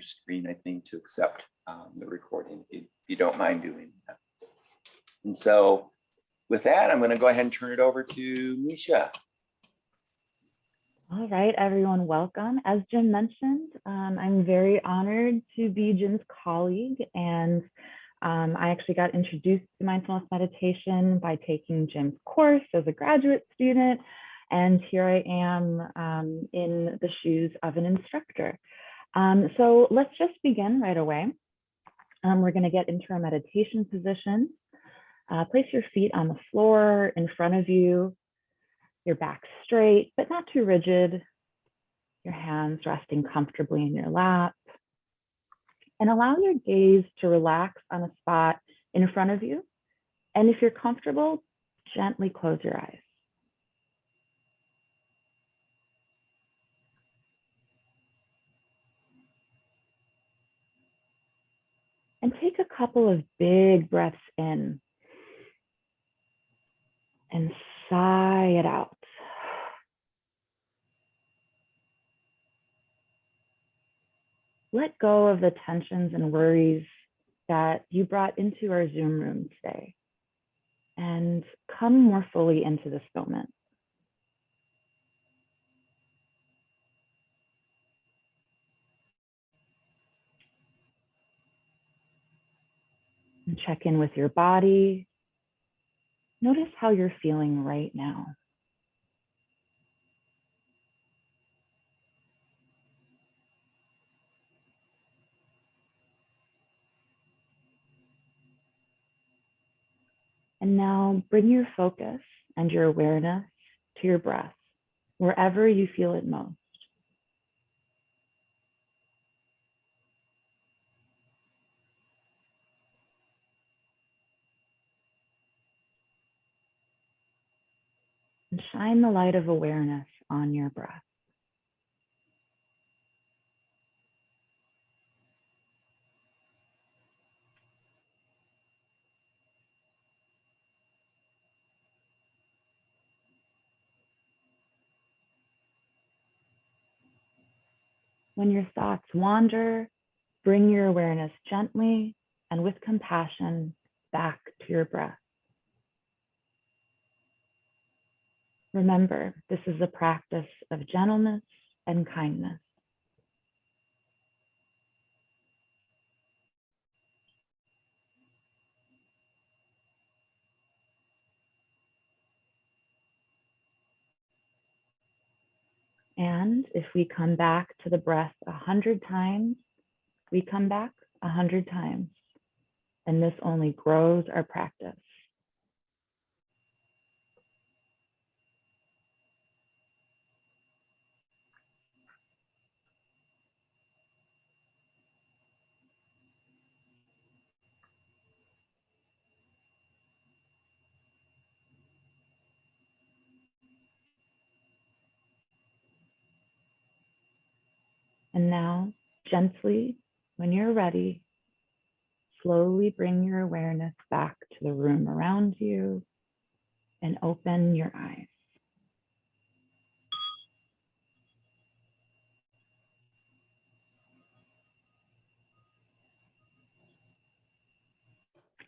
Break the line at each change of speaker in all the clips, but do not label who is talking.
screen, I think, to accept the recording, if you don't mind doing that. And so with that, I'm going to go ahead and turn it over to Misha.
All right, everyone, welcome. As Jim mentioned, I'm very honored to be Jim's colleague, and I actually got introduced to mindfulness meditation by taking Jim's course as a graduate student, and here I am in the shoes of an instructor. So let's just begin right away. We're going to get into our meditation position. Place your feet on the floor in front of you, your back straight, but not too rigid. Your hands resting comfortably in your lap. And allow your gaze to relax on a spot in front of you. And if you're comfortable, gently close your eyes. And take a couple of big breaths in and sigh it out. Let go of the tensions and worries that you brought into our Zoom room today and come more fully into this moment. And check in with your body. Notice how you're feeling right now. And now bring your focus and your awareness to your breath, wherever you feel it most. And shine the light of awareness on your breath. When your thoughts wander, bring your awareness gently and with compassion back to your breath. Remember, this is a practice of gentleness and kindness. And if we come back to the breath 100 times, we come back 100 times. And this only grows our practice. And now, gently, when you're ready, slowly bring your awareness back to the room around you and open your eyes.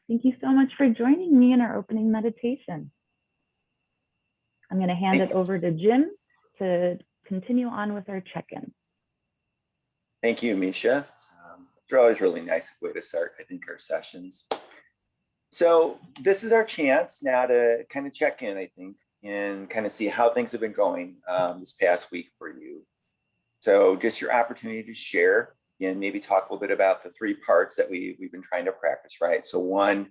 Thank you so much for joining me in our opening meditation. I'm going to hand it over to Jim to continue on with our check-in.
Thank you, Misha. It's always a really nice way to start, I think, our sessions. So this is our chance now to kind of check in, I think, and kind of see how things have been going this past week for you. So just your opportunity to share and maybe talk a little bit about the three parts that we've been trying to practice, right? So one,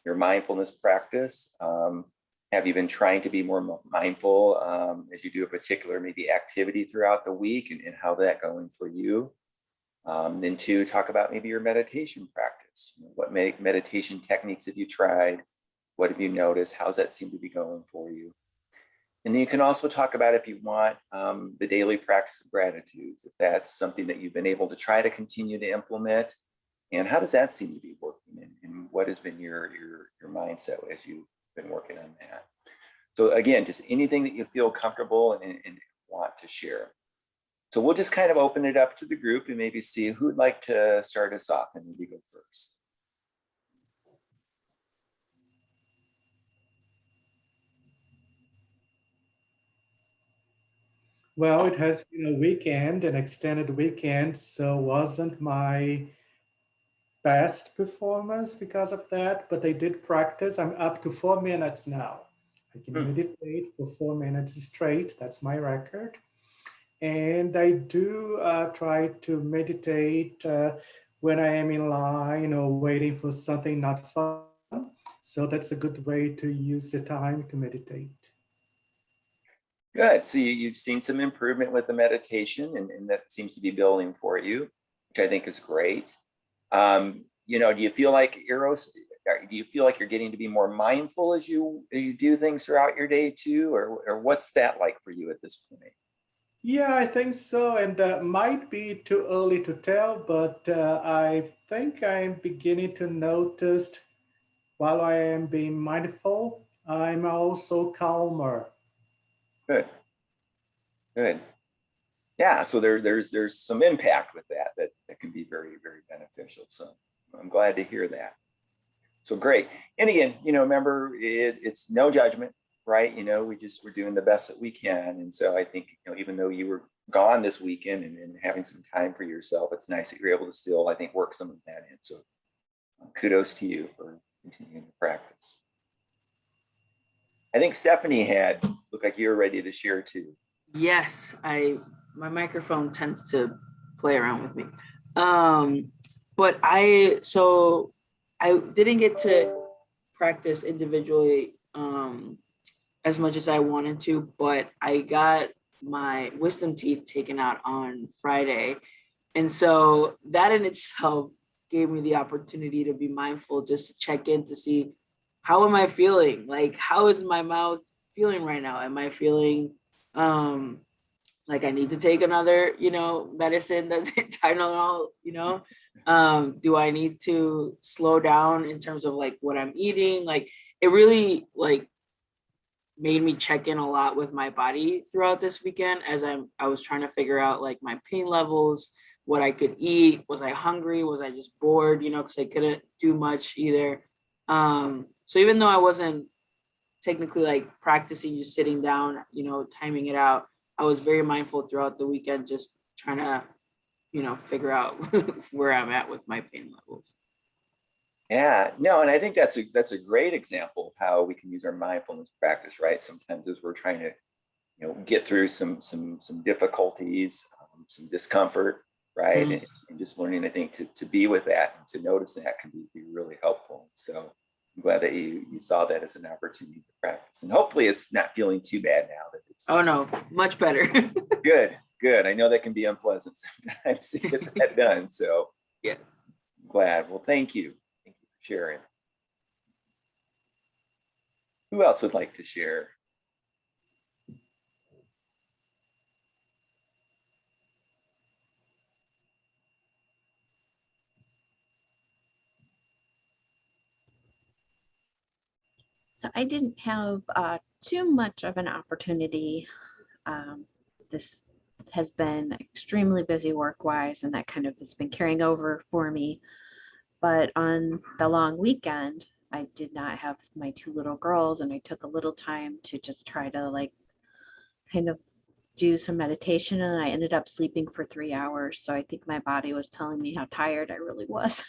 your mindfulness practice. Have you been trying to be more mindful as you do a particular maybe activity throughout the week, and how that going for you? Then two, talk about maybe your meditation practice. What meditation techniques have you tried? What have you noticed? How's that seem to be going for you? And then you can also talk about, if you want, the daily practice of gratitude, if that's something that you've been able to try to continue to implement, and how does that seem to be working, and what has been your mindset as you've been working on that? So again, just anything that you feel comfortable and want to share. So we'll just kind of open it up to the group and maybe see who'd like to start us off and maybe go first.
Well, it has been a weekend, an extended weekend, so wasn't my best performance because of that, but I did practice. I'm up to 4 minutes now. I can meditate for 4 minutes straight. That's my record. And I do try to meditate when I am in line or waiting for something not fun. So that's a good way to use the time to meditate.
Good. So you've seen some improvement with the meditation, and that seems to be building for you, which I think is great. Do you feel like you're getting to be more mindful as you do things throughout your day too, or what's that like for you at this point?
Yeah, I think so. And might be too early to tell, but I think I'm beginning to notice while I am being mindful, I'm also calmer.
Good. Good. Yeah. So there's some impact with that can be very, very beneficial. So I'm glad to hear that. So great. And again, remember it's no judgment, right? We're doing the best that we can. And so I think, even though you were gone this weekend and having some time for yourself, it's nice that you're able to still, I think, work some of that in. So kudos to you for continuing to practice. I think Stephanie looked like you were ready to share too.
Yes, my microphone tends to play around with me. But I didn't get to practice individually as much as I wanted to, but I got my wisdom teeth taken out on Friday. And so that in itself gave me the opportunity to be mindful, just to check in to see, how am I feeling? Like, how is my mouth feeling right now? Am I feeling like I need to take another, medicine that Tylenol, do I need to slow down in terms of like what I'm eating? Like, it really made me check in a lot with my body throughout this weekend as I was trying to figure out like my pain levels, what I could eat. Was I hungry? Was I just bored? Because I couldn't do much either. So even though I wasn't technically like practicing, just sitting down, timing it out, I was very mindful throughout the weekend, just trying to, figure out where I'm at with my pain levels.
Yeah, no, and I think that's a great example of how we can use our mindfulness practice, right? Sometimes as we're trying to, get through some difficulties, some discomfort, right?
Mm-hmm.
And just learning, I think, to be with that and to notice that can be really helpful. So I'm glad that you saw that as an opportunity to practice, and hopefully it's not feeling too bad now that it's.
Oh no, much better.
Good. I know that can be unpleasant sometimes to get that done. So
yeah,
I'm glad. Well, thank you. Thank you for sharing. Who else would like to share?
So I didn't have too much of an opportunity. This has been extremely busy work-wise, and that kind of has been carrying over for me. But on the long weekend, I did not have my two little girls, and I took a little time to just try to kind of do some meditation, and I ended up sleeping for 3 hours. So I think my body was telling me how tired I really was.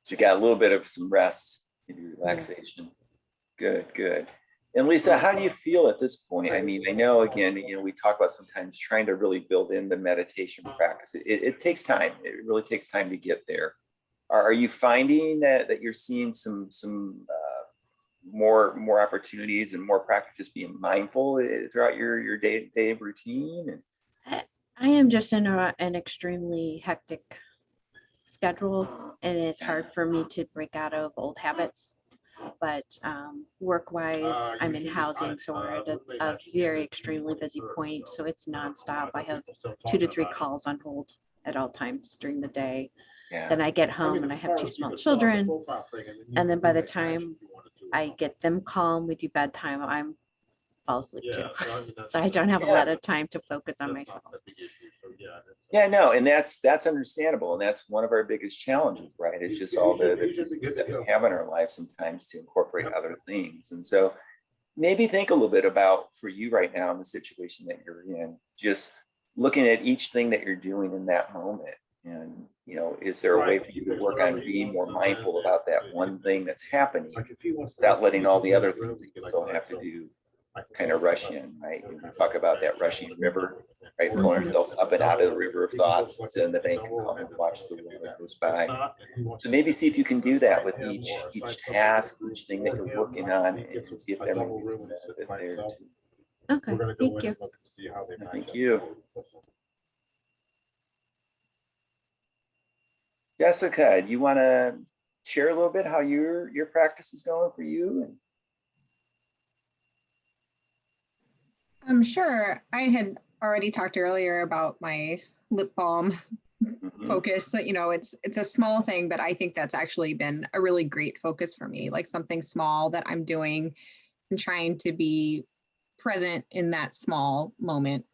So you got a little bit of some rest, maybe relaxation. Yeah. Good. And Lisa, how do you feel at this point? I mean, I know, again, we talk about sometimes trying to really build in the meditation practice. It takes time. It really takes time to get there. Are you finding that you're seeing some more opportunities and more practice just being mindful throughout your day-to-day routine?
I am just in an extremely hectic schedule, and it's hard for me to break out of old habits. But work-wise, I'm in housing, so we're at a very extremely busy point. So it's nonstop. I have 2 to 3 calls on hold at all times during the day. Yeah. Then I get home and I have 2 small children. And then by the time I get them calm, we do bedtime, I'm fall asleep too. So I don't have a lot of time to focus on myself.
Yeah, no, and that's understandable, and that's one of our biggest challenges, right? It's just all the things that we have in our life sometimes to incorporate other things. And so maybe think a little bit about, for you right now in the situation that you're in, just looking at each thing that you're doing in that moment. And, is there a way for you to work on being more mindful about that one thing that's happening without letting all the other things that you still have to do kind of rush in, right? And we talk about that rushing river, right? Pulling ourselves up and out of the river of thoughts, sit in the bank and calm and watch the water goes by. So maybe see if you can do that with each task, each thing that you're working on, and see if there may be some benefit there too.
Okay, thank you.
Thank you. Jessica, do you want to share a little bit how your practice is going for you?
Sure. I had already talked earlier about my lip balm focus. That it's a small thing, but I think that's actually been a really great focus for me. Like something small that I'm doing and trying to be present in that small moment.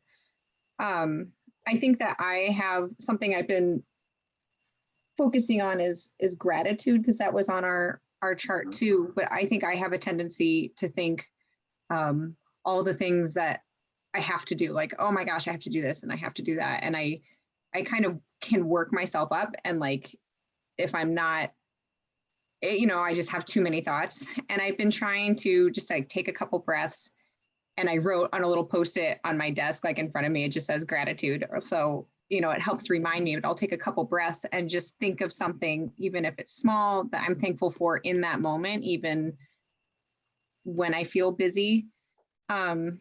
I think that I have something I've been focusing on is gratitude, because that was on our chart too. But I think I have a tendency to think all the things that I have to do, like, oh my gosh, I have to do this and I have to do that. And I kind of can work myself up. And like, if I'm not, I just have too many thoughts. And I've been trying to just like take a couple breaths. And I wrote on a little Post-it on my desk, like in front of me, it just says gratitude. So, it helps remind me, but I'll take a couple breaths and just think of something, even if it's small, that I'm thankful for in that moment, even when I feel busy. And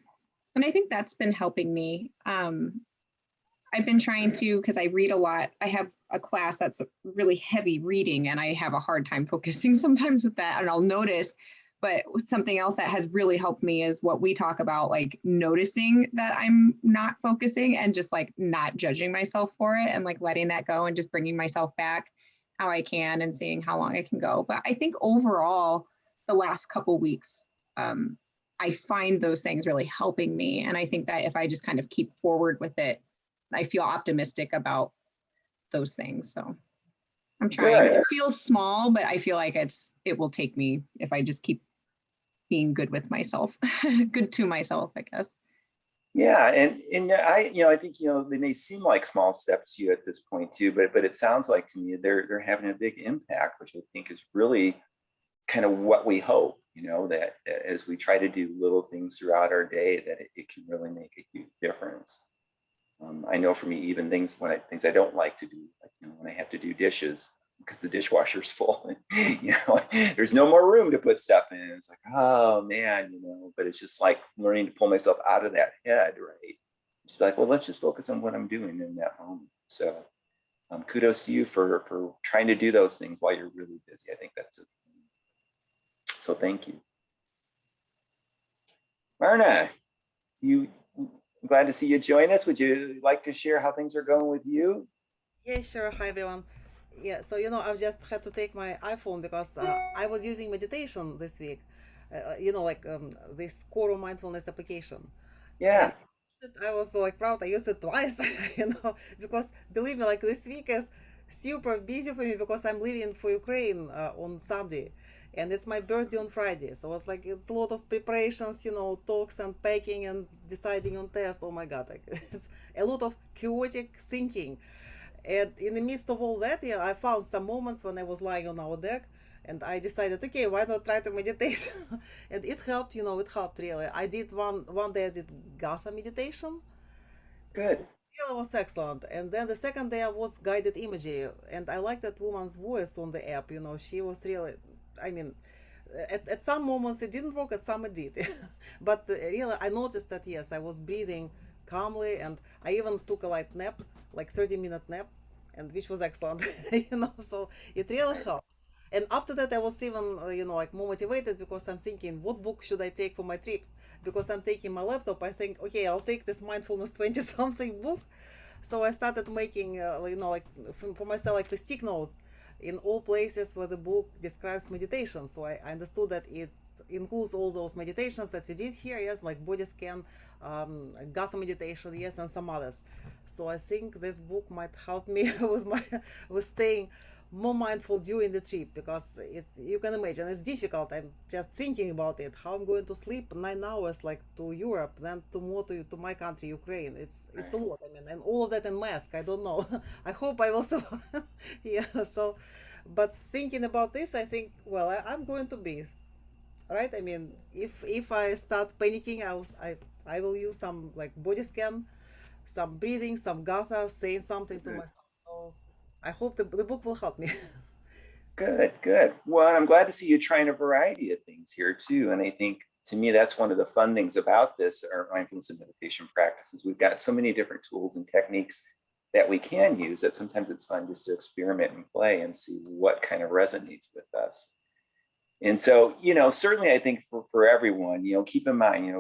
I think that's been helping me. I've been trying to, because I read a lot. I have a class that's really heavy reading, and I have a hard time focusing sometimes with that, and I'll notice. But something else that has really helped me is what we talk about, like noticing that I'm not focusing and just like not judging myself for it, and like letting that go and just bringing myself back how I can and seeing how long I can go. But I think overall, the last couple weeks, I find those things really helping me. And I think that if I just kind of keep forward with it, I feel optimistic about those things. So I'm trying. Good. It feels small, but I feel like it will take me if I just keep being good with myself, good to myself, I guess.
Yeah, and I think they may seem like small steps to you at this point too, but it sounds like to me they're having a big impact, which I think is really kind of what we hope. That as we try to do little things throughout our day, that it can really make a huge difference. I know for me, even things I don't like to do, like when I have to do dishes because the dishwasher's full, there's no more room to put stuff in. It's like, oh man, but it's just like learning to pull myself out of that head, right? Just like, well, let's just focus on what I'm doing in that moment. So kudos to you for trying to do those things while you're really busy. I think that's it. So thank you. Marna, I'm glad to see you join us. Would you like to share how things are going with you?
Yeah, sure. Hi, everyone. Yeah, so, I've just had to take my iPhone because I was using meditation this week, this Koru mindfulness application.
Yeah.
And I was so proud. I used it twice, because believe me, this week is super busy for me because I'm leaving for Ukraine on Sunday. And it's my birthday on Friday. So it's it's a lot of preparations, talks and packing and deciding on test. Oh my God, it's a lot of chaotic thinking. And in the midst of all that, I found some moments when I was lying on our deck and I decided, okay, why not try to meditate? And it helped, it helped really. I did one day I did Gatha meditation.
Good.
It was excellent. And then the second day I was guided imagery, and I like that woman's voice on the app. She was really, at some moments it didn't work, at some it did. But really, I noticed that yes, I was breathing calmly, and I even took a light nap, 30-minute nap, and which was excellent. So it really helped. And after that, I was even, more motivated because I'm thinking, what book should I take for my trip? Because I'm taking my laptop, I think, okay, I'll take this Mindfulness 20-something book. So I started making, for myself, the stick notes in all places where the book describes meditation. So I understood that it includes all those meditations that we did here, yes, like body scan, Gatha meditation, yes, and some others. So I think this book might help me with staying more mindful during the trip, because it's, you can imagine, it's difficult. I'm just thinking about it, how I'm going to sleep 9 hours like to Europe, then tomorrow to my country, Ukraine. It's a lot. I mean, and all of that in mask. I don't know. I hope I will survive. Yeah. So, but thinking about this, I think, well, I'm going to breathe, right? I mean, if I start panicking, I will use some like body scan, some breathing, some gatha, saying something to myself. So I hope the book will help me.
Good, good. Well, I'm glad to see you trying a variety of things here too. And I think to me, that's one of the fun things about this, our mindfulness and meditation practices. We've got so many different tools and techniques that we can use that sometimes it's fun just to experiment and play and see what kind of resonates with us. And so, certainly I think for everyone, keep in mind,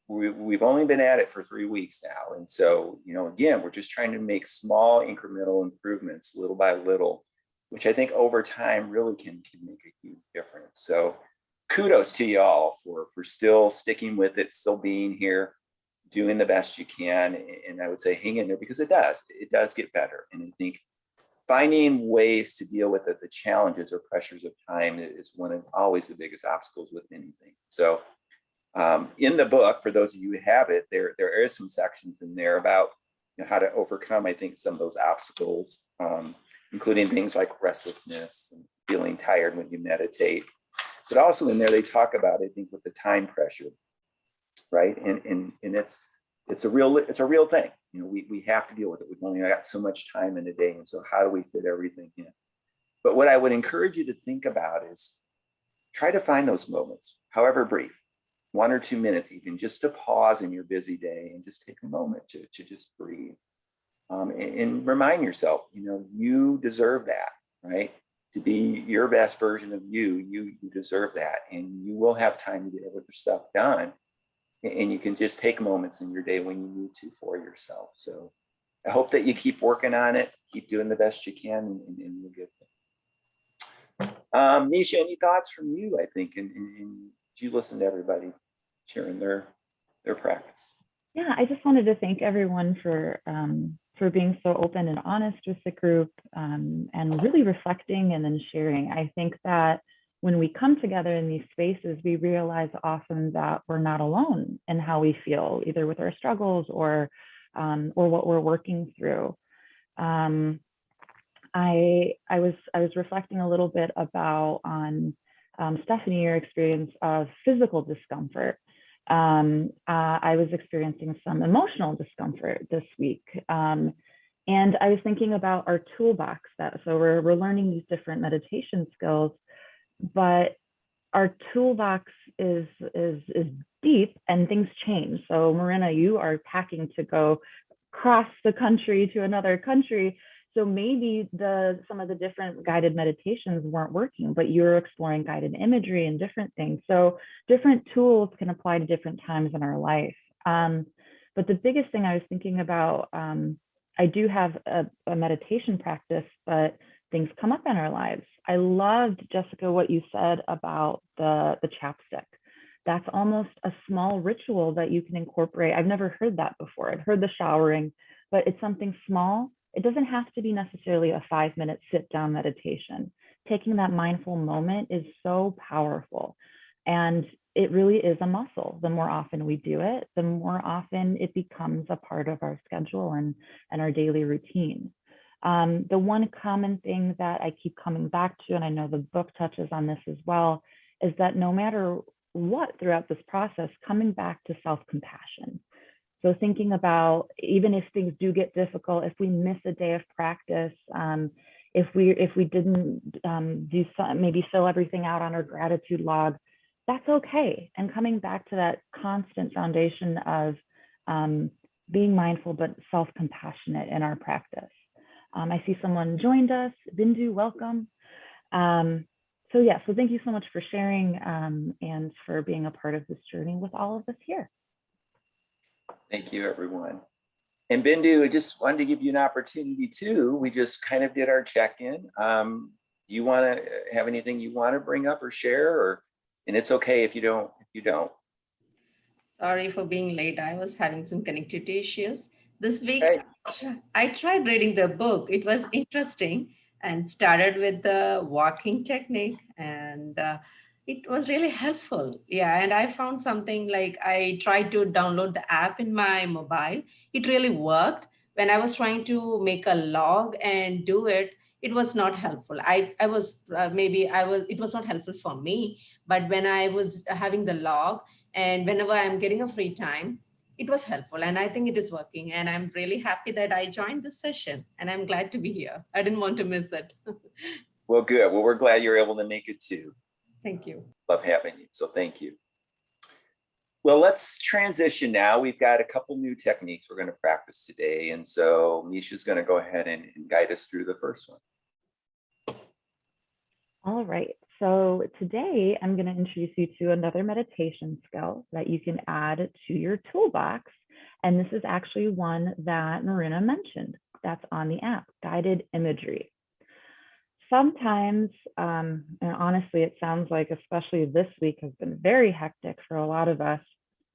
we've only been at it for 3 weeks now. And so, again, we're just trying to make small incremental improvements little by little, which I think over time really can make a huge difference. So kudos to you all for still sticking with it, still being here, doing the best you can. And I would say hang in there, because it does get better. And I think finding ways to deal with the challenges or pressures of time is one of always the biggest obstacles with anything. So in the book, for those of you who have it, there is some sections in there about how to overcome, I think, some of those obstacles, including things like restlessness and feeling tired when you meditate. But also in there, they talk about, I think, with the time pressure, right? And it's a real thing. We have to deal with it. We've only got so much time in a day. And so how do we fit everything in? But what I would encourage you to think about is try to find those moments, however brief, 1 or 2 minutes, even just to pause in your busy day and just take a moment to just breathe. And remind yourself, you deserve that, right? To be your best version of you deserve that. And you will have time to get your stuff done. And you can just take moments in your day when you need to for yourself. So I hope that you keep working on it, keep doing the best you can, and you'll get there. Misha, any thoughts from you, I think, and you listen to everybody sharing their practice?
Yeah, I just wanted to thank everyone for being so open and honest with the group, and really reflecting and then sharing. I think that when we come together in these spaces, we realize often that we're not alone in how we feel, either with our struggles or what we're working through. I was reflecting a little bit about on Stephanie, your experience of physical discomfort. I was experiencing some emotional discomfort this week. And I was thinking about our toolbox so we're learning these different meditation skills, but our toolbox is deep and things change. So Marina, you are packing to go cross the country to another country. So maybe some of the different guided meditations weren't working, but you're exploring guided imagery and different things. So different tools can apply to different times in our life. But the biggest thing I was thinking about, I do have a meditation practice, but things come up in our lives. I loved, Jessica, what you said about the chapstick. That's almost a small ritual that you can incorporate. I've never heard that before. I've heard the showering, but it's something small. It doesn't have to be necessarily a 5-minute sit-down meditation. Taking that mindful moment is so powerful. And it really is a muscle. The more often we do it, the more often it becomes a part of our schedule and our daily routine. The one common thing that I keep coming back to, and I know the book touches on this as well, is that no matter what throughout this process, coming back to self-compassion. So thinking about, even if things do get difficult, if we miss a day of practice, if we didn't do some, maybe fill everything out on our gratitude log, that's okay. And coming back to that constant foundation of being mindful but self-compassionate in our practice. I see someone joined us. Bindu, welcome. So thank you so much for sharing and for being a part of this journey with all of us here.
Thank you, everyone. And Bindu, I just wanted to give you an opportunity too. We just kind of did our check-in. Do you want to have anything you want to bring up or share, or And it's okay if you don't,
Sorry for being late. I was having some connectivity issues. This week,
Okay.
I tried reading the book. It was interesting and started with the walking technique, and it was really helpful. Yeah, and I found something like I tried to download the app in my mobile. It really worked. When I was trying to make a log and do it, it was not helpful. I was maybe I was it was not helpful for me. But when I was having the log, and whenever I'm getting a free time, it was helpful. And I think it is working. And I'm really happy that I joined this session. And I'm glad to be here. I didn't want to miss it.
Well, good. Well, we're glad you're able to make it too.
Thank you.
Love having you. So thank you. Well, let's transition now. We've got a couple new techniques we're going to practice today. And so Misha's going to go ahead and guide us through the first one.
All right. So today I'm going to introduce you to another meditation skill that you can add to your toolbox. And this is actually one that Marina mentioned that's on the app, guided imagery. Sometimes, and honestly, it sounds like especially this week has been very hectic for a lot of us,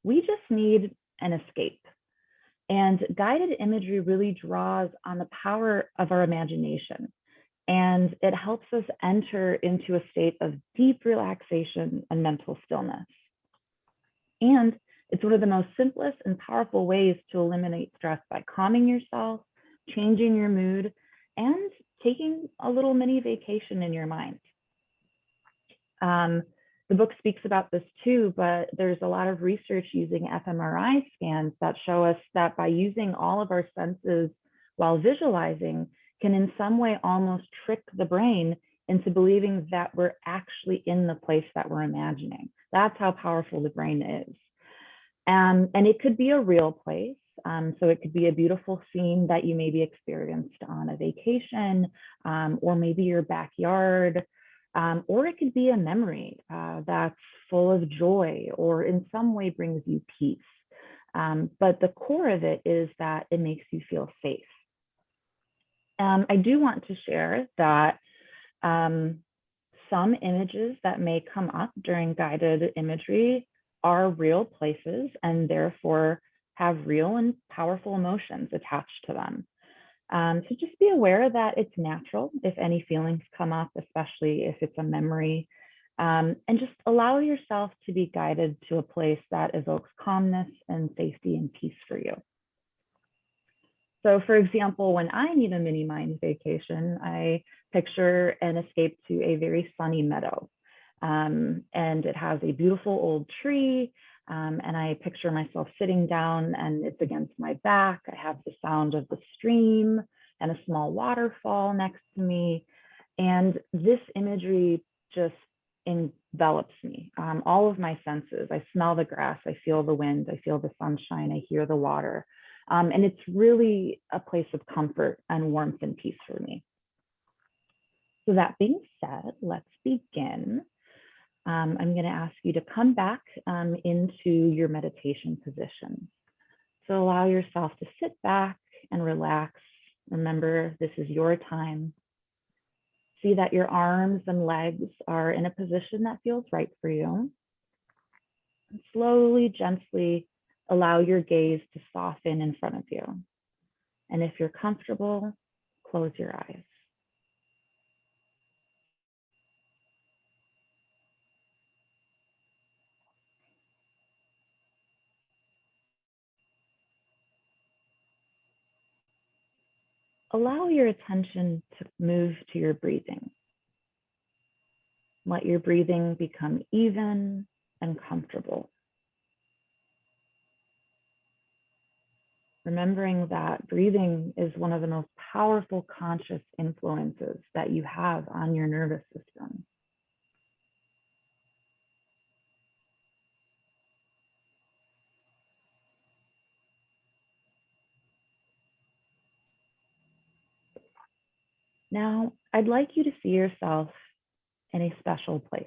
we just need an escape. And guided imagery really draws on the power of our imagination. And it helps us enter into a state of deep relaxation and mental stillness. And it's one of the most simplest and powerful ways to eliminate stress by calming yourself, changing your mood, and taking a little mini vacation in your mind. The book speaks about this too, but there's a lot of research using fMRI scans that show us that by using all of our senses while visualizing can in some way almost trick the brain into believing that we're actually in the place that we're imagining. That's how powerful the brain is. And it could be a real place. So it could be a beautiful scene that you maybe experienced on a vacation, or maybe your backyard, or it could be a memory that's full of joy or in some way brings you peace. But the core of it is that it makes you feel safe. I do want to share that some images that may come up during guided imagery are real places and therefore have real and powerful emotions attached to them. So just be aware that it's natural if any feelings come up, especially if it's a memory, and just allow yourself to be guided to a place that evokes calmness and safety and peace for you. So for example, when I need a mini mind vacation, I picture an escape to a very sunny meadow. And it has a beautiful old tree. And I picture myself sitting down and it's against my back. I have the sound of the stream and a small waterfall next to me. And this imagery just envelops me. All of my senses. I smell the grass, I feel the wind, I feel the sunshine, I hear the water. And it's really a place of comfort and warmth and peace for me. So that being said, let's begin. I'm going to ask you to come back into your meditation position. So allow yourself to sit back and relax. Remember, this is your time. See that your arms and legs are in a position that feels right for you. And slowly, gently allow your gaze to soften in front of you. And if you're comfortable, close your eyes. Allow your attention to move to your breathing. Let your breathing become even and comfortable. Remembering that breathing is one of the most powerful conscious influences that you have on your nervous system. Now, I'd like you to see yourself in a special place.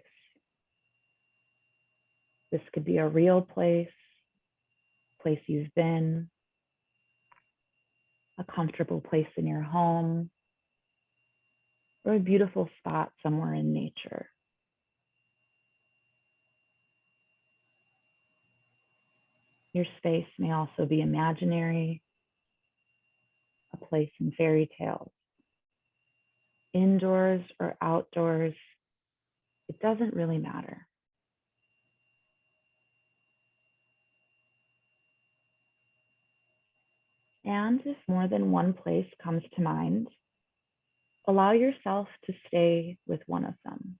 This could be a real place you've been, a comfortable place in your home, or a beautiful spot somewhere in nature. Your space may also be imaginary, a place in fairy tales, indoors or outdoors. It doesn't really matter. And if more than one place comes to mind, allow yourself to stay with one of them.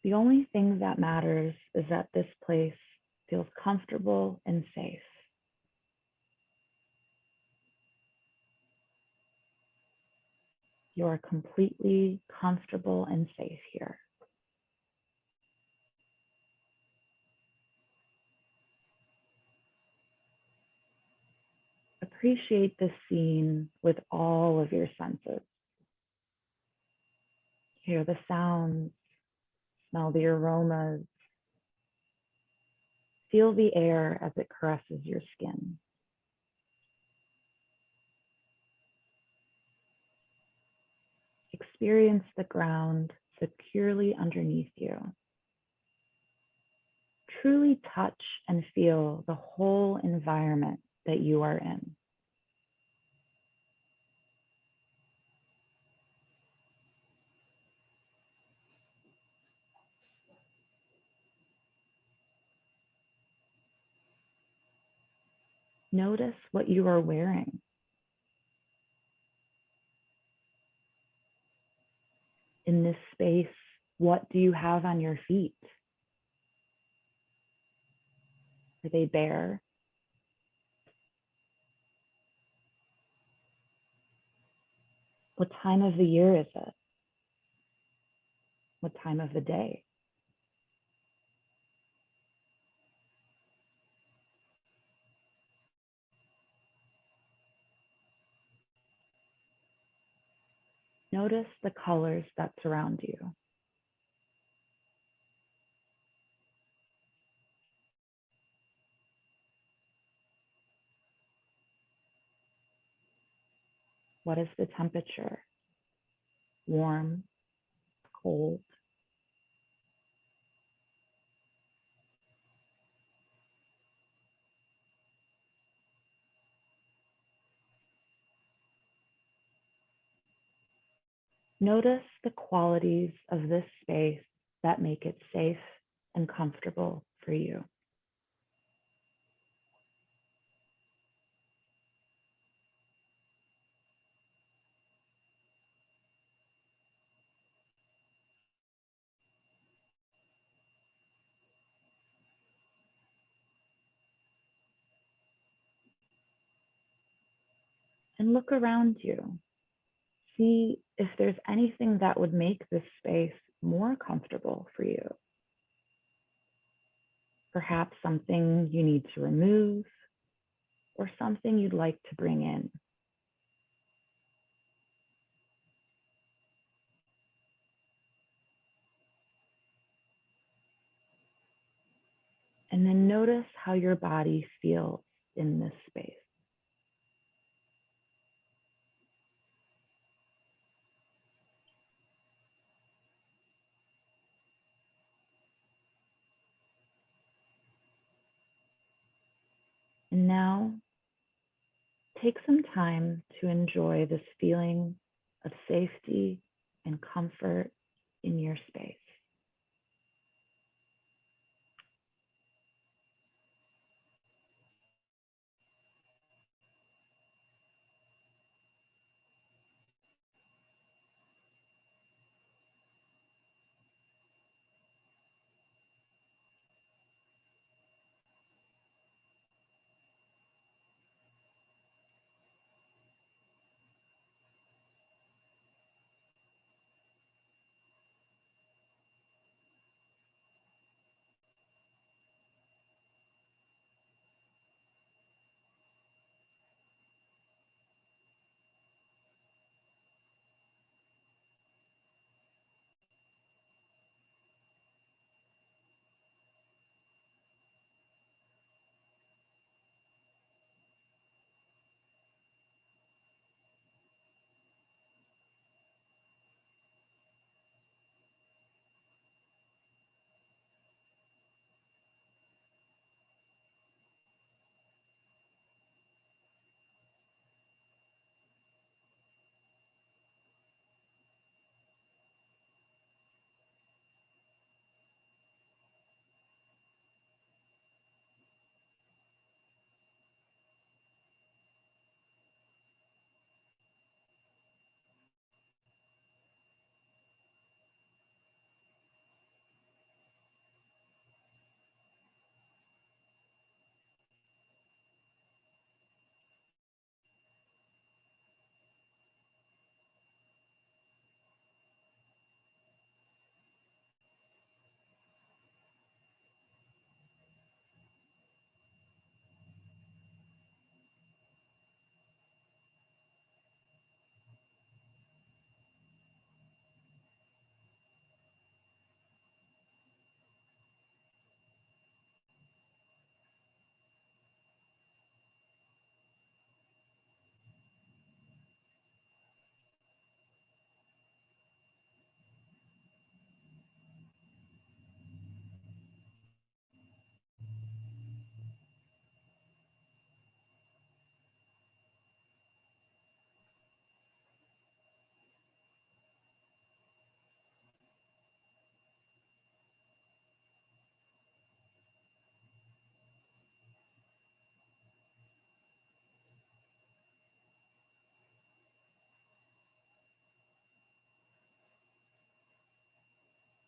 The only thing that matters is that this place feels comfortable and safe. You're completely comfortable and safe here. Appreciate this scene with all of your senses. Hear the sounds, smell the aromas, feel the air as it caresses your skin. Experience the ground securely underneath you. Truly touch and feel the whole environment that you are in. Notice what you are wearing. In this space, what do you have on your feet? Are they bare? What time of the year is it? What time of the day? Notice the colors that surround you. What is the temperature? Warm, cold? Notice the qualities of this space that make it safe and comfortable for you. And look around you. See if there's anything that would make this space more comfortable for you. Perhaps something you need to remove or something you'd like to bring in. And then notice how your body feels in this space. And now, take some time to enjoy this feeling of safety and comfort in your space.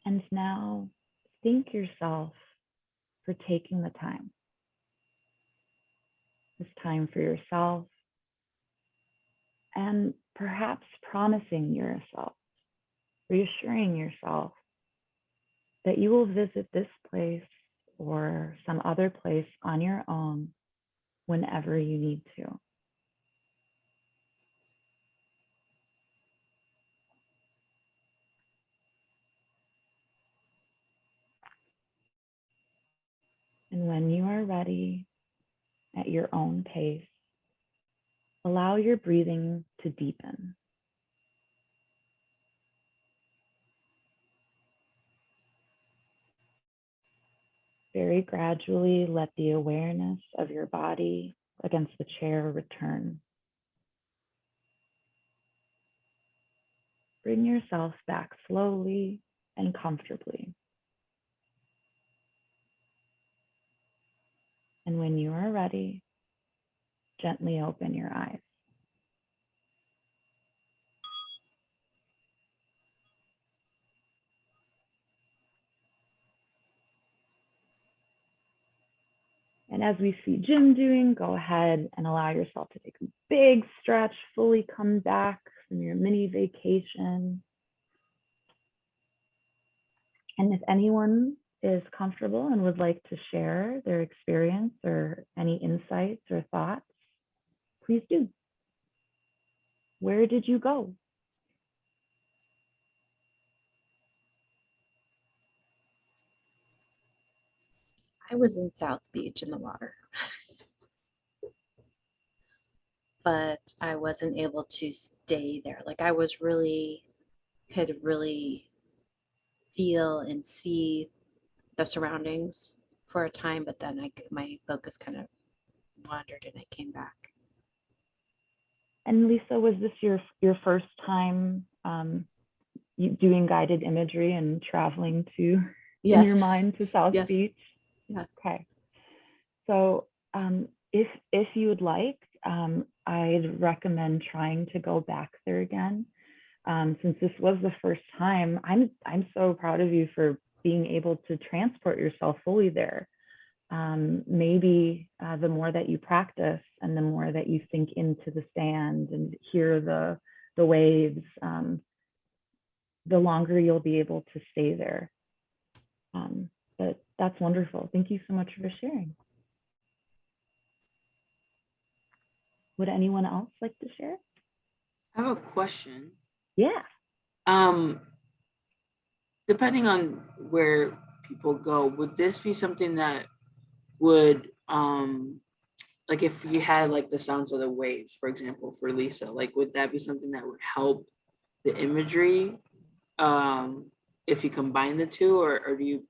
And now thank yourself for taking the time. This time for yourself, and perhaps promising yourself, reassuring yourself that you will visit this place or some other place on your own whenever you need to. And when you are ready, at your own pace, allow your breathing to deepen. Very gradually let the awareness of your body against the chair return. Bring yourself back slowly and comfortably. And when you are ready, gently open your eyes. And as we see Jim doing, go ahead and allow yourself to take a big stretch, fully come back from your mini vacation. And if anyone is comfortable and would like to share their experience or any insights or thoughts, please do. Where did you go?
I was in South Beach in the water, but I wasn't able to stay there. Like I was really, could really feel and see the surroundings for a time, but then my focus kind of wandered and I came back.
And Lisa, was this your first time doing guided imagery and traveling to, in your mind, to South
Yes.
Beach?
Yeah.
Okay. So if you would like, I'd recommend trying to go back there again. Since this was the first time, I'm so proud of you for being able to transport yourself fully there. Maybe the more that you practice and the more that you sink into the sand and hear the waves, the longer you'll be able to stay there. But that's wonderful. Thank you so much for sharing. Would anyone else like to share?
I have a question.
Yeah.
Depending on where people go, would this be something that would like if you had like the sounds of the waves, for example, for Lisa, like would that be something that would help the imagery if you combine the two, or do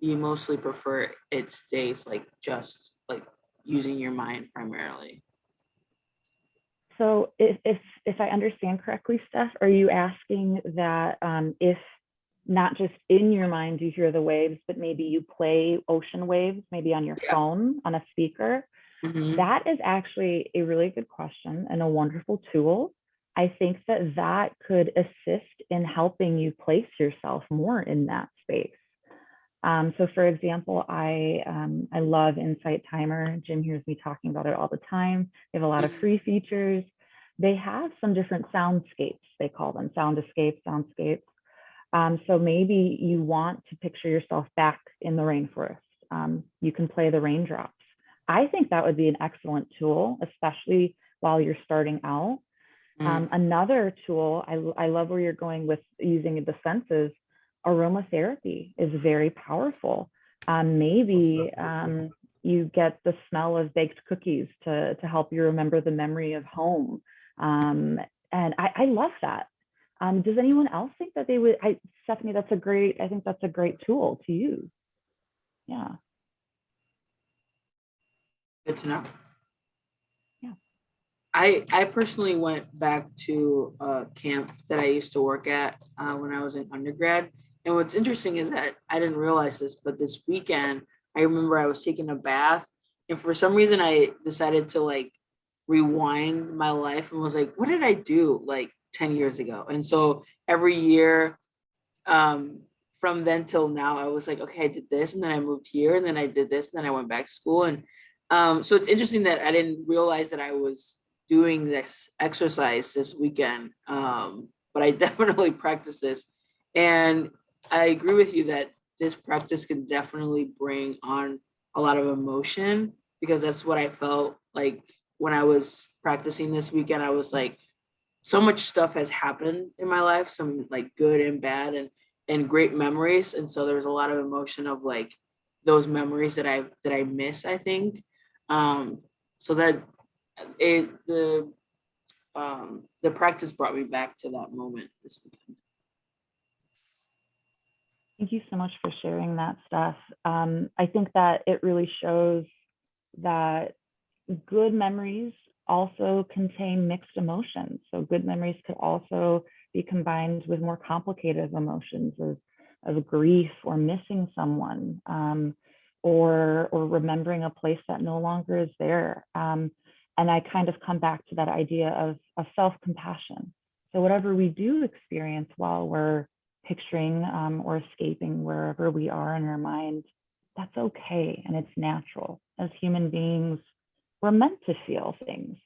you mostly prefer it stays like just like using your mind primarily?
So if I understand correctly, Steph, are you asking that if not just in your mind you hear the waves, but maybe you play ocean waves, maybe on your phone, on a speaker?
Mm-hmm.
That is actually a really good question and a wonderful tool. I think that could assist in helping you place yourself more in that space. So for example, I love Insight Timer. Jim hears me talking about it all the time. They have a lot of free features. They have some different soundscapes, they call them, soundscapes. So maybe you want to picture yourself back in the rainforest. You can play the raindrops. I think that would be an excellent tool, especially while you're starting out. Another tool, I love where you're going with using the senses. Aromatherapy is very powerful. Maybe you get the smell of baked cookies to help you remember the memory of home. And I love that. Does anyone else think that they would? Stephanie, I think that's a great tool to use. Yeah.
Good to know.
Yeah.
I personally went back to a camp that I used to work at when I was in undergrad. And what's interesting is that I didn't realize this, but this weekend, I remember I was taking a bath, and for some reason I decided to like rewind my life and was like, what did I do like 10 years ago? And so every year, from then till now, I was like, okay, I did this, and then I moved here, and then I did this, and then I went back to school. And so it's interesting that I didn't realize that I was doing this exercise this weekend, but I definitely practice this. And I agree with you that this practice can definitely bring on a lot of emotion, because that's what I felt like when I was practicing this weekend. I was like, so much stuff has happened in my life, some like good and bad, and great memories. And so there was a lot of emotion of like those memories that I miss, I think. So that the practice brought me back to that moment this weekend.
Thank you so much for sharing that, Steph. I think that it really shows that good memories also contain mixed emotions. So good memories could also be combined with more complicated emotions of grief or missing someone, or remembering a place that no longer is there. And I kind of come back to that idea of self-compassion. So whatever we do experience while we're picturing or escaping wherever we are in our mind, that's okay, and it's natural. As human beings, we're meant to feel things.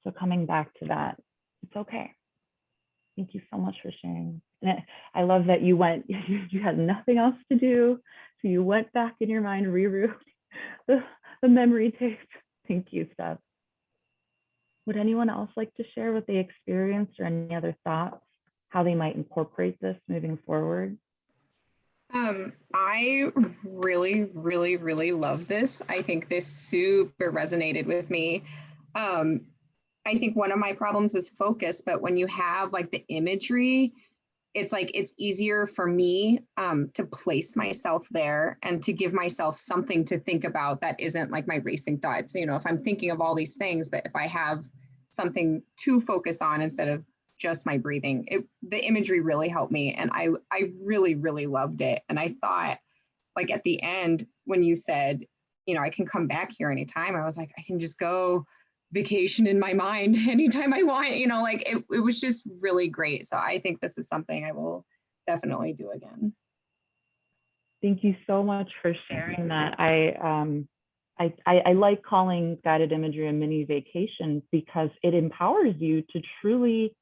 So coming back to that, it's okay. Thank you so much for sharing. And I love that you went, you had nothing else to do, so you went back in your mind, rewrote the memory tape. Thank you, Steph. Would anyone else like to share what they experienced or any other thoughts, how they might incorporate this moving forward?
I really, really, really love this. I think this super resonated with me. I think one of my problems is focus, but when you have like the imagery, it's like it's easier for me to place myself there and to give myself something to think about that isn't like my racing thoughts. You know, if I'm thinking of all these things, but if I have something to focus on instead of just my breathing, the imagery really helped me, and I really, really loved it. And I thought, like at the end when you said, you know, I can come back here anytime, I was like, I can just go vacation in my mind anytime I want, you know, like it was just really great. So I think this is something I will definitely do again.
Thank you so much for sharing that. I like calling guided imagery a mini vacation because it empowers you to truly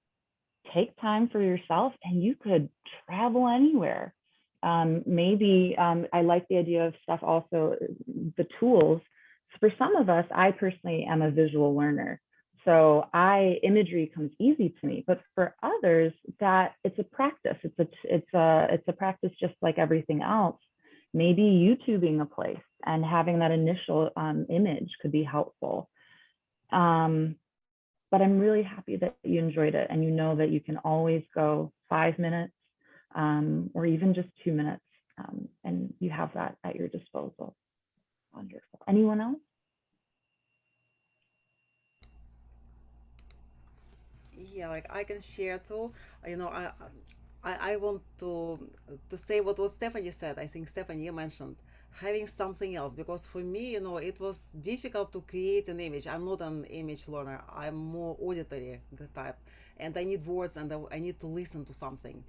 take time for yourself, and you could travel anywhere. Maybe I like the idea of stuff also, the tools. For some of us, I personally am a visual learner, so imagery comes easy to me. But for others, that it's a practice. It's a practice just like everything else. Maybe YouTubing a place and having that initial image could be helpful. But I'm really happy that you enjoyed it, and you know that you can always go 5 minutes or even just 2 minutes, and you have that at your disposal. Wonderful. Anyone else?
Yeah, like I can share too. You know, I want to say what Stephanie said. I think Stephanie, you mentioned having something else, because for me, you know, it was difficult to create an image. I'm not an image learner. I'm more auditory type, and I need words, and I need to listen to something.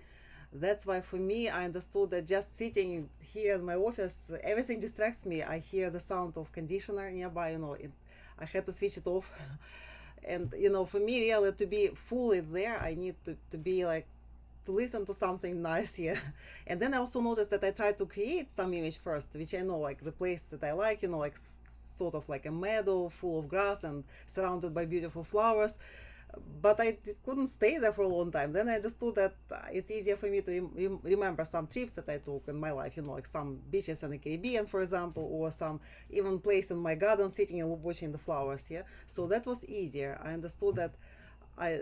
That's why for me, I understood that just sitting here in my office, everything distracts me. I hear the sound of conditioner nearby, you know, I had to switch it off. And, you know, for me, really, to be fully there, I need to be like, to listen to something nice here. And then I also noticed that I tried to create some image first, which I know, like the place that I like, you know, like sort of like a meadow full of grass and surrounded by beautiful flowers. But I couldn't stay there for a long time. Then I understood that it's easier for me to remember some trips that I took in my life, you know, like some beaches in the Caribbean, for example, or some even place in my garden sitting and watching the flowers. Yeah, so that was easier. I understood that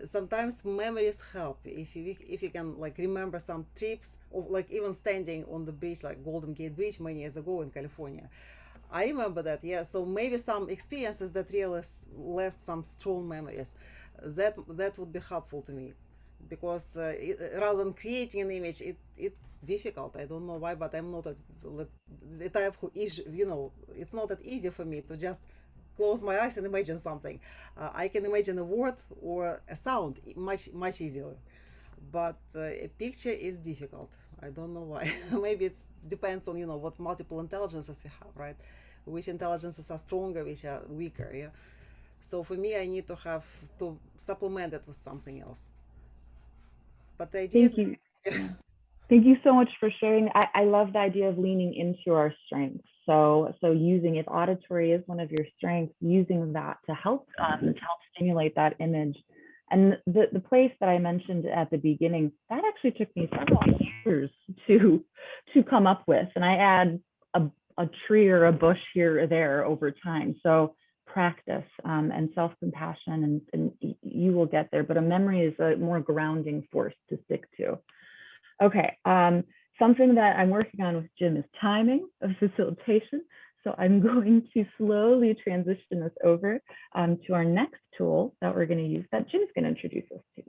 sometimes memories help if you can like remember some trips, or like even standing on the bridge, like Golden Gate Bridge many years ago in California. I remember that, yeah. So maybe some experiences that really left some strong memories. That would be helpful to me, because rather than creating an image, it's difficult. I don't know why, but I'm not the type who is, you know, it's not that easy for me to just close my eyes and imagine something. I can imagine a word or a sound much easier, but a picture is difficult. I don't know why. Maybe it depends on, what multiple intelligences we have, right? Which intelligences are stronger, which are weaker, yeah? So for me, I need to have to supplement it with something else. But the idea
Thank
is,
you. Yeah. Thank you so much for sharing. I love the idea of leaning into our strengths. So using, if auditory is one of your strengths, using that to help stimulate that image. And the place that I mentioned at the beginning, that actually took me several years to come up with. And I add a tree or a bush here or there over time. So practice and self-compassion, and you will get there. But a memory is a more grounding force to stick to. Okay, something that I'm working on with Jim is timing of facilitation. So I'm going to slowly transition us over to our next tool that we're going to use, that Jim's going to introduce us to.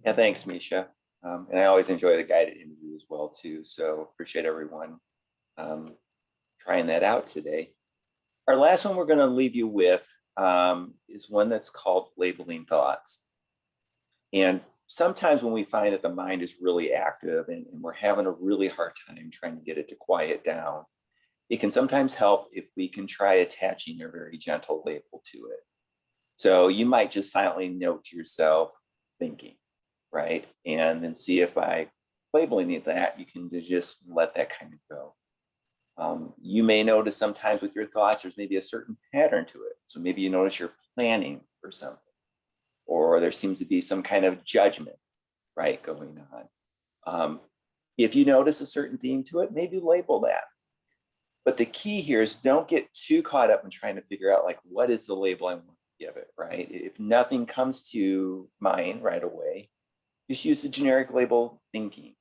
Yeah, thanks, Misha. And I always enjoy the guided imagery as well, too. So appreciate everyone trying that out today. Our last one we're going to leave you with is one that's called labeling thoughts. And sometimes when we find that the mind is really active and we're having a really hard time trying to get it to quiet down, it can sometimes help if we can try attaching a very gentle label to it. So you might just silently note to yourself thinking, right? And then see if by labeling it that, you can just let that kind of go. You may notice sometimes with your thoughts, there's maybe a certain pattern to it. So maybe you notice you're planning for something, or there seems to be some kind of judgment, right, going on. If you notice a certain theme to it, maybe label that. But the key here is don't get too caught up in trying to figure out, like, what is the label I want to give it, right? If nothing comes to mind right away, just use the generic label thinking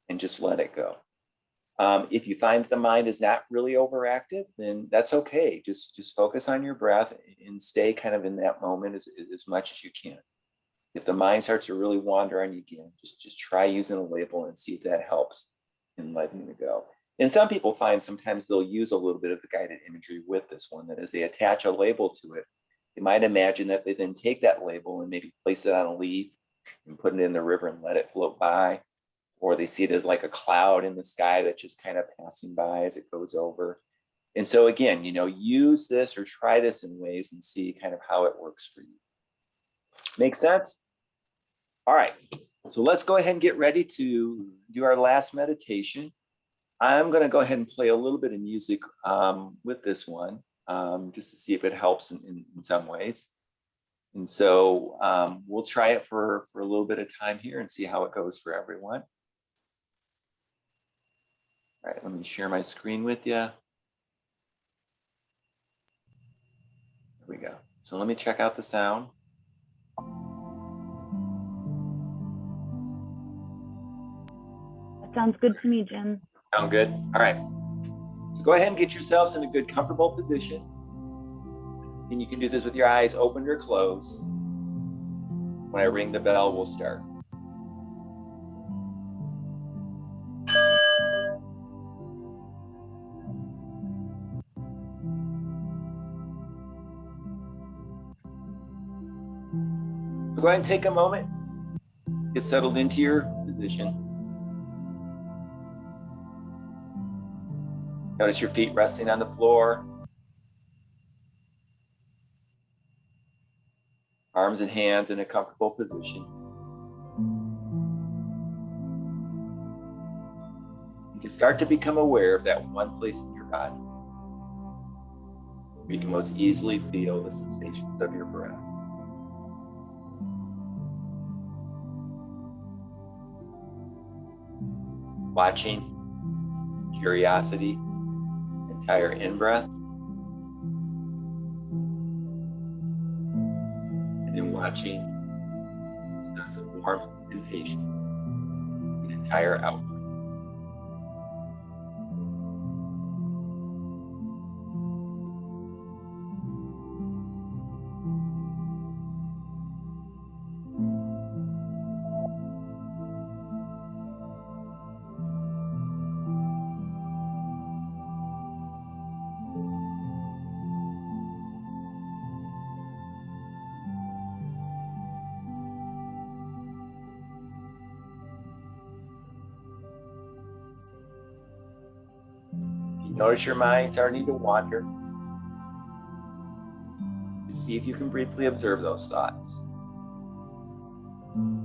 and just let it go. If you find that the mind is not really overactive, then that's okay. Just focus on your breath and stay kind of in that moment as much as you can. If the mind starts to really wander on you again, just try using a label and see if that helps in letting it go. And some people find sometimes they'll use a little bit of the guided imagery with this one, that as they attach a label to it, they might imagine that they then take that label and maybe place it on a leaf and put it in the river and let it float by. Or they see it as like a cloud in the sky that's just kind of passing by as it goes over. And so again, use this or try this in ways and see kind of how it works for you. Make sense? All right, so let's go ahead and get ready to do our last meditation. I'm going to go ahead and play a little bit of music with this one, just to see if it helps in some ways. And so we'll try it for a little bit of time here and see how it goes for everyone. All right, let me share my screen with you. There we go. So let me check out the sound.
That sounds good to me, Jim.
Sound good? All right. So go ahead and get yourselves in a good, comfortable position. And you can do this with your eyes open or closed. When I ring the bell, we'll start. So go ahead and take a moment. Get settled into your position. Notice your feet resting on the floor. Arms and hands in a comfortable position. You can start to become aware of that one place in your body where you can most easily feel the sensations of your breath. Watching curiosity, entire in-breath, and then watching a sense of warmth and patience, an entire out-breath. Notice your mind starting to wander. See if you can briefly observe those thoughts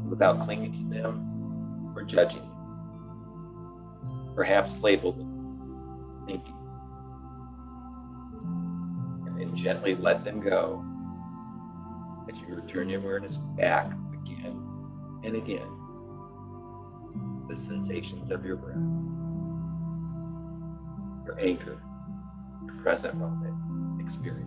without clinging to them or judging them. Perhaps label them thinking. And then gently let them go as you return your awareness back again and again to the sensations of your breath, your anchor, your present moment experience.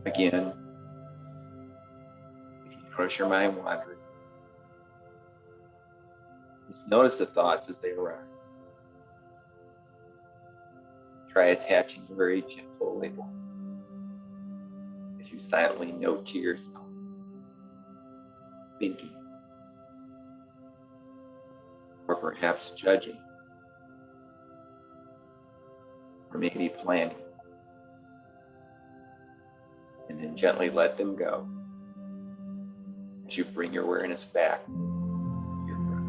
Again, if you notice your mind wandering, just notice the thoughts as they arise. Try attaching a very gentle label as you silently note to yourself, thinking, or perhaps judging, or maybe planning. And then gently let them go as you bring your awareness back to your breath.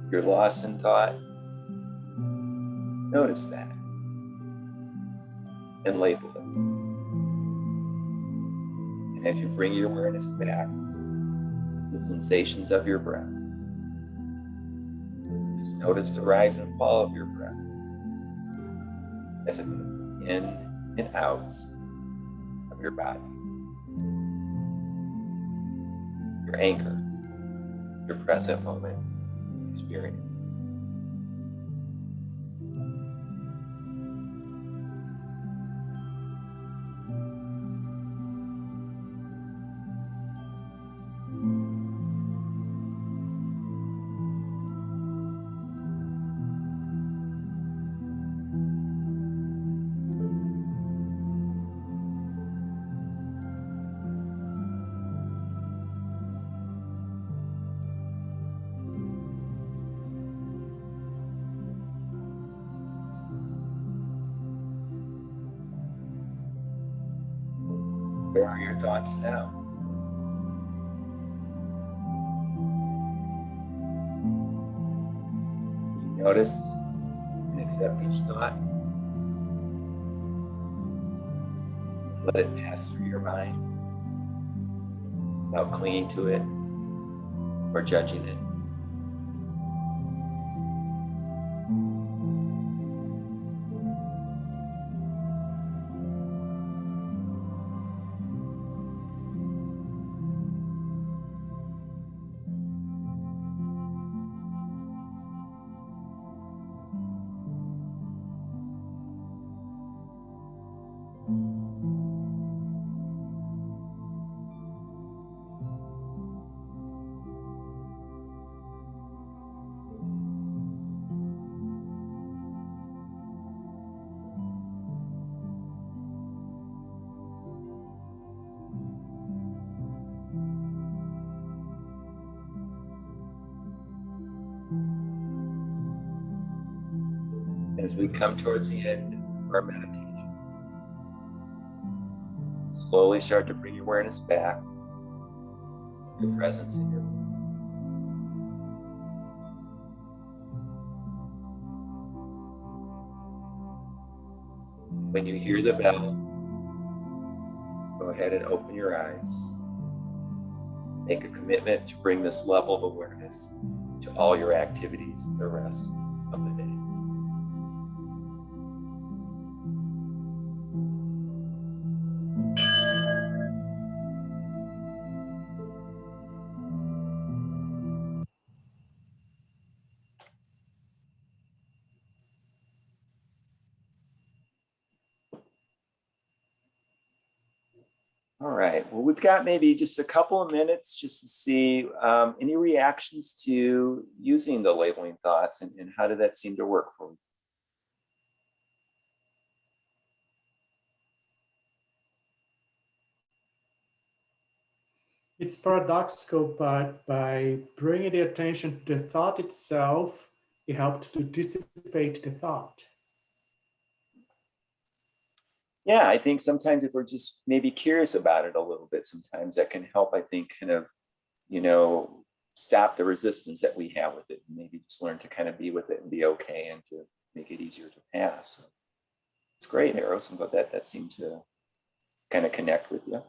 If you're lost in thought, notice that and label it. And as you bring your awareness back to the sensations of your breath, just notice the rise and fall of your breath as it moves in and out of your body. Your anchor, your present moment experience. Where are your thoughts now? You notice and accept each thought. Let it pass through your mind without clinging to it or judging it. As we come towards the end of our meditation, slowly start to bring your awareness back, your presence in your life. When you hear the bell, go ahead and open your eyes. Make a commitment to bring this level of awareness to all your activities the rest of the day. All right, well, we've got maybe just a couple of minutes just to see any reactions to using the labeling thoughts and how did that seem to work for you?
It's paradoxical, but by bringing the attention to the thought itself, it helped to dissipate the thought.
Yeah, I think sometimes if we're just maybe curious about it a little bit, sometimes that can help, I think, kind of, stop the resistance that we have with it and maybe just learn to kind of be with it and be okay and to make it easier to pass. So it's great, Eros. I'm glad that seemed to kind of connect with you.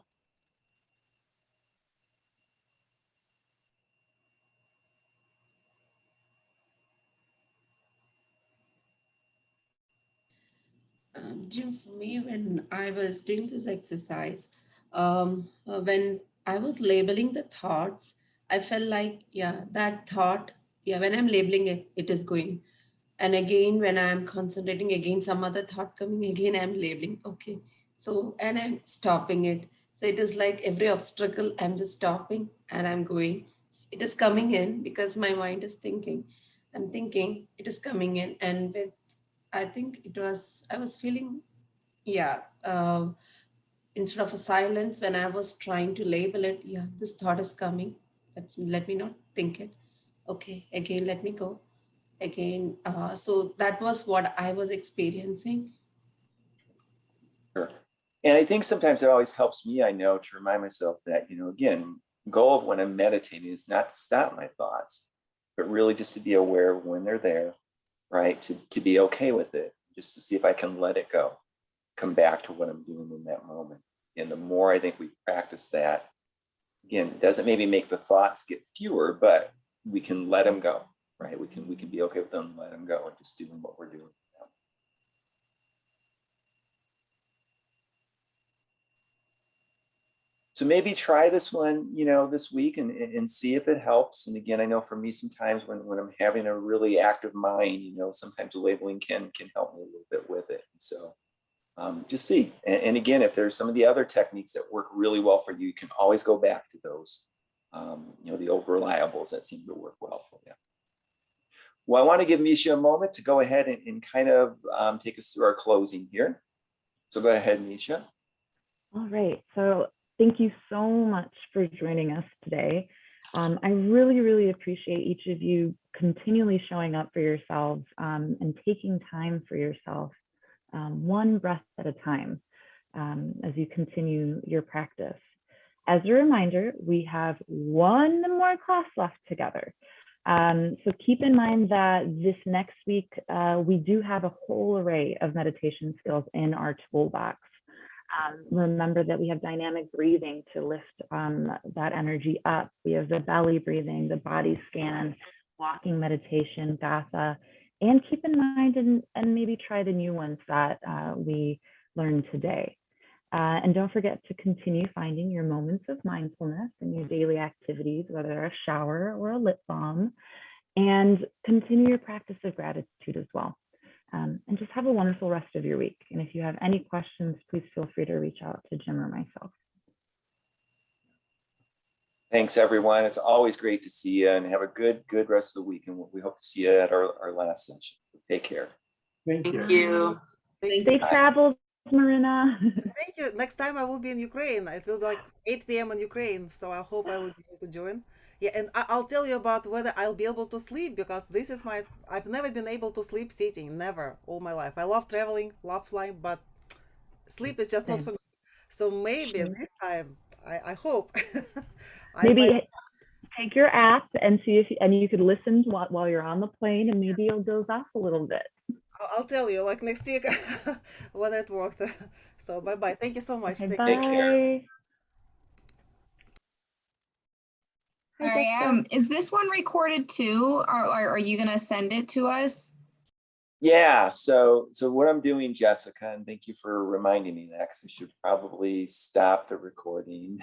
Jim, for me, when I was doing this exercise, when I was labeling the thoughts, I felt like, yeah, that thought, yeah, when I'm labeling it, it is going. And again, when I'm concentrating, again, some other thought coming, again, I'm labeling, okay. So, and I'm stopping it. So it is like every obstacle, I'm just stopping and I'm going. It is coming in because my mind is thinking. I'm thinking, it is coming in. And with, I think it was, I was feeling, yeah, instead of a silence, when I was trying to label it, yeah, this thought is coming. Let me not think it. Okay, again, let me go again. So that was what I was experiencing.
Sure. And I think sometimes it always helps me, I know, to remind myself that, again, goal of when I'm meditating is not to stop my thoughts, but really just to be aware of when they're there, right? To be okay with it, just to see if I can let it go, come back to what I'm doing in that moment. And the more I think we practice that, again, it doesn't maybe make the thoughts get fewer, but we can let them go, right? We can be okay with them, let them go, and just doing what we're doing. So maybe try this one, this week and see if it helps. And again, I know for me, sometimes when I'm having a really active mind, sometimes labeling can help me a little bit with it. And so just see. And again, if there's some of the other techniques that work really well for you, you can always go back to those, the old reliables that seem to work well for you. Well, I want to give Misha a moment to go ahead and kind of take us through our closing here. So go ahead, Misha.
All right. So thank you so much for joining us today. I really, really appreciate each of you continually showing up for yourselves and taking time for yourself, one breath at a time, as you continue your practice. As a reminder, we have one more class left together. So keep in mind that this next week, we do have a whole array of meditation skills in our toolbox. Remember that we have dynamic breathing to lift that energy up. We have the belly breathing, the body scan, walking meditation, Gatha, and keep in mind and maybe try the new ones that we learned today. And don't forget to continue finding your moments of mindfulness in your daily activities, whether they're a shower or a lip balm, and continue your practice of gratitude as well. And just have a wonderful rest of your week. And if you have any questions, please feel free to reach out to Jim or myself.
Thanks, everyone. It's always great to see you and have a good rest of the week. And we hope to see you at our last session. Take care.
Thank you.
Thank you.
Safe travels, Marina.
Thank you. Next time I will be in Ukraine. It will be like 8 p.m. in Ukraine, so I hope I will be able to join. Yeah, and I'll tell you about whether I'll be able to sleep, because this is I've never been able to sleep sitting, never, all my life. I love traveling, love flying, but sleep is just not for me. So maybe
Sure.
this time, I hope I might.
Maybe take your app and see if and you could listen while you're on the plane, and maybe you'll doze off a little bit.
I'll tell you like next week whether it worked. So bye bye. Thank you so much.
Okay,
Take care.
bye. Hi,
All right,
Jessica.
is this one recorded too, or are you gonna send it to us?
Yeah, so what I'm doing, Jessica, and thank you for reminding me that, because I should probably stop the recording.